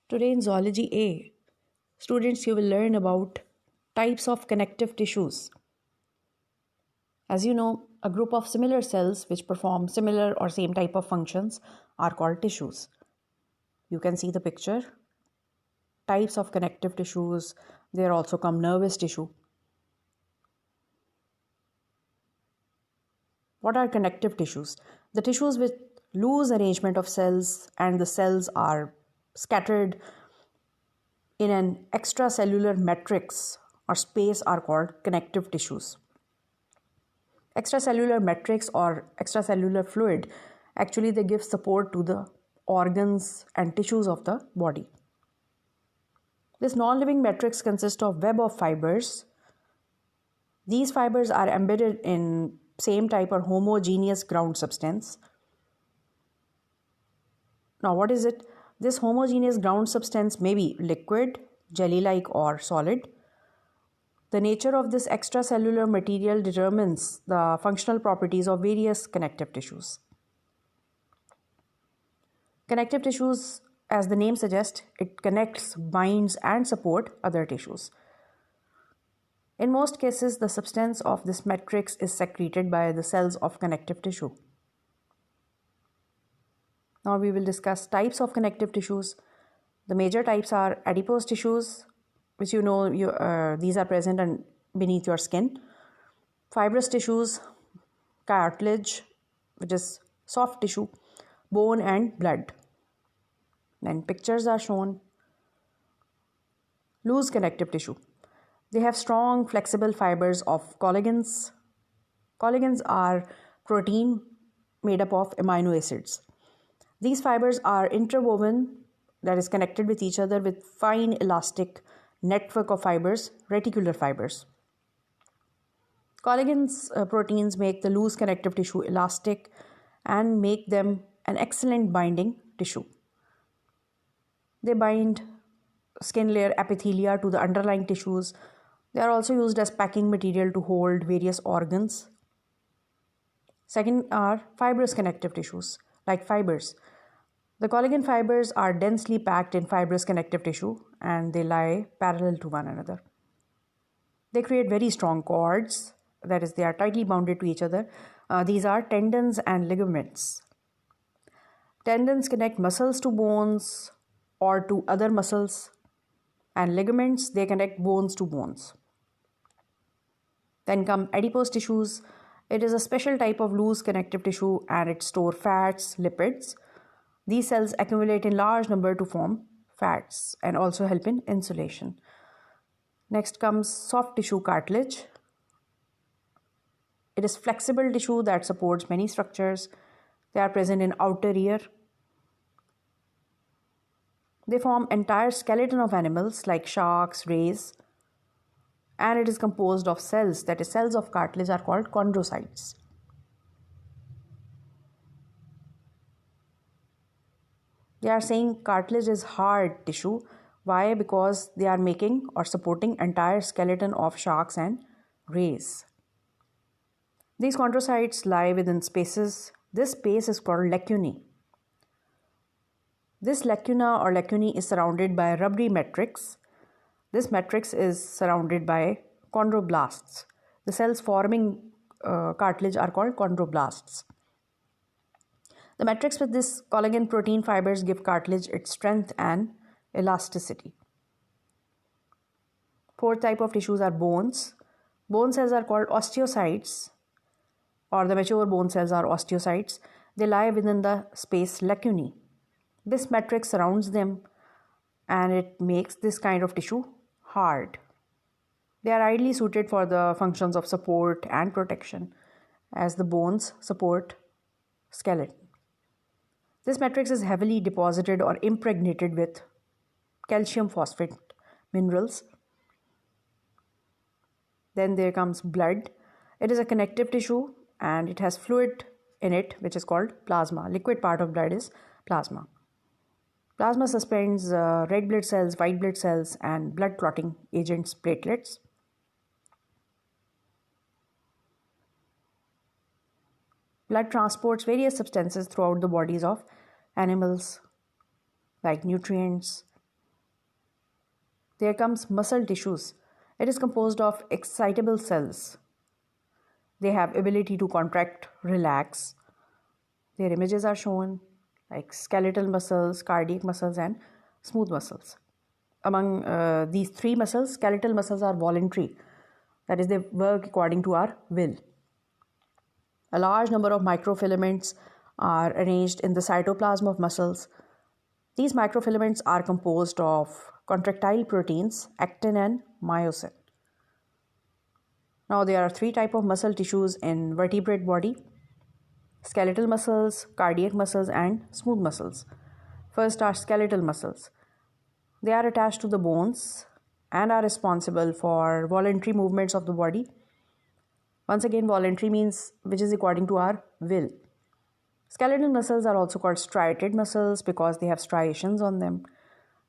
Today in Zoology A, students, you will learn about types of connective tissues. As you know, a group of similar cells which perform similar or same type of functions are called tissues. You can see the picture. Types of connective tissues, they are also called nervous tissue. What are connective tissues? The tissues with loose arrangement of cells and the cells are scattered in an extracellular matrix or space are called connective tissues. Extracellular matrix or extracellular fluid, actually they give support to the organs and tissues of the body. This non-living matrix consists of web of fibers. These fibers are embedded in same type or homogeneous ground substance. Now what is it? This homogeneous ground substance may be liquid, jelly-like or solid. The nature of this extracellular material determines the functional properties of various connective tissues. Connective tissues, as the name suggests, it connects, binds and support other tissues. In most cases, the substance of this matrix is secreted by the cells of connective tissue. Now we will discuss types of connective tissues. The major types are adipose tissues, which these are present beneath your skin. Fibrous tissues, cartilage, which is soft tissue, bone and blood. Then pictures are shown. Loose connective tissue. They have strong flexible fibers of collagens. Collagens are protein made up of amino acids. These fibers are interwoven, that is connected with each other with fine elastic network of fibers, reticular fibers. Collagens proteins make the loose connective tissue elastic and make them an excellent binding tissue. They bind skin layer epithelia to the underlying tissues. They are also used as packing material to hold various organs. Second are fibrous connective tissues, like fibers. The collagen fibers are densely packed in fibrous connective tissue and they lie parallel to one another. They create very strong cords, that is, they are tightly bounded to each other. These are tendons and ligaments. Tendons connect muscles to bones or to other muscles, and ligaments, they connect bones to bones. Then come adipose tissues. It is a special type of loose connective tissue and it stores fats, lipids. These cells accumulate in large number to form fats and also help in insulation. Next comes soft tissue cartilage. It is flexible tissue that supports many structures. They are present in outer ear. They form entire skeleton of animals like sharks, rays, and it is composed of cells, that is, cells of cartilage are called chondrocytes. They are saying cartilage is hard tissue. Why? Because they are making or supporting entire skeleton of sharks and rays. These chondrocytes lie within spaces. This space is called lacunae. This lacuna or lacunae is surrounded by a rubbery matrix. This matrix is surrounded by chondroblasts. The cells forming cartilage are called chondroblasts. The matrix with this collagen protein fibers give cartilage its strength and elasticity. Fourth type of tissues are bones. Bone cells are called osteocytes, or the mature bone cells are osteocytes. They lie within the space lacunae. This matrix surrounds them and it makes this kind of tissue hard. They are ideally suited for the functions of support and protection as the bones support skeleton. This matrix is heavily deposited or impregnated with calcium phosphate minerals. Then there comes blood. It is a connective tissue and it has fluid in it which is called plasma. Liquid part of blood is plasma. Plasma suspends red blood cells, white blood cells and blood clotting agents, platelets. Blood transports various substances throughout the bodies of animals like nutrients, There comes muscle tissues. It is composed of excitable cells. They have ability to contract, relax. Their images are shown like skeletal muscles, cardiac muscles, and smooth muscles. Among these three muscles, skeletal muscles are voluntary. That is, they work according to our will. A large number of microfilaments are arranged in the cytoplasm of muscles. These microfilaments are composed of contractile proteins, actin and myosin. Now, there are three types of muscle tissues in vertebrate body: skeletal muscles, cardiac muscles, and smooth muscles. First are skeletal muscles. They are attached to the bones and are responsible for voluntary movements of the body. Once again, voluntary means which is according to our will. Skeletal muscles are also called striated muscles because they have striations on them.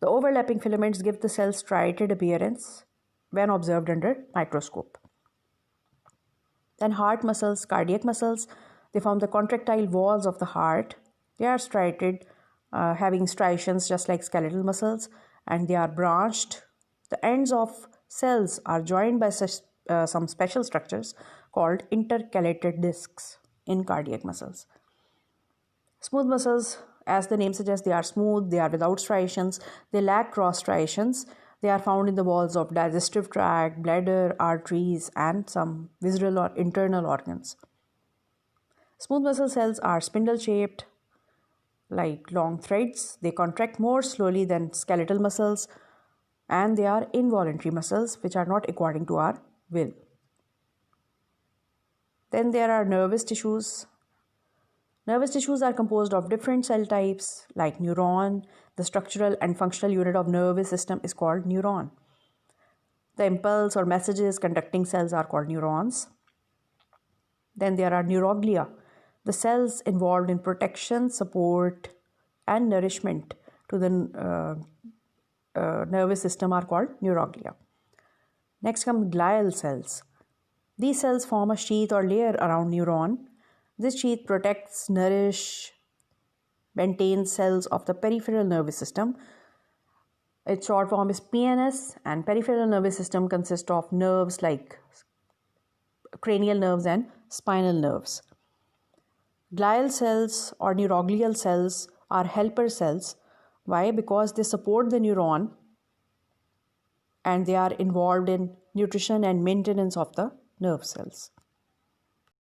The overlapping filaments give the cell striated appearance when observed under microscope. Then heart muscles, cardiac muscles, they form the contractile walls of the heart. They are striated, having striations just like skeletal muscles, and they are branched. The ends of cells are joined by some special structures called intercalated discs in cardiac muscles. Smooth muscles, as the name suggests, they are smooth, they are without striations, they lack cross striations. They are found in the walls of digestive tract, bladder, arteries, and some visceral or internal organs. Smooth muscle cells are spindle-shaped, like long threads. They contract more slowly than skeletal muscles, and they are involuntary muscles which are not according to our will. Then there are nervous tissues. Nervous tissues are composed of different cell types like neuron. The structural and functional unit of nervous system is called neuron. The impulse or messages conducting cells are called neurons. Then there are neuroglia. The cells involved in protection, support, and nourishment to the nervous system are called neuroglia. Next come glial cells. These cells form a sheath or layer around neuron. This sheath protects, nourishes, maintains cells of the peripheral nervous system. Its short form is PNS, and peripheral nervous system consists of nerves like cranial nerves and spinal nerves. Glial cells or neuroglial cells are helper cells. Why? Because they support the neuron and they are involved in nutrition and maintenance of the nerve cells.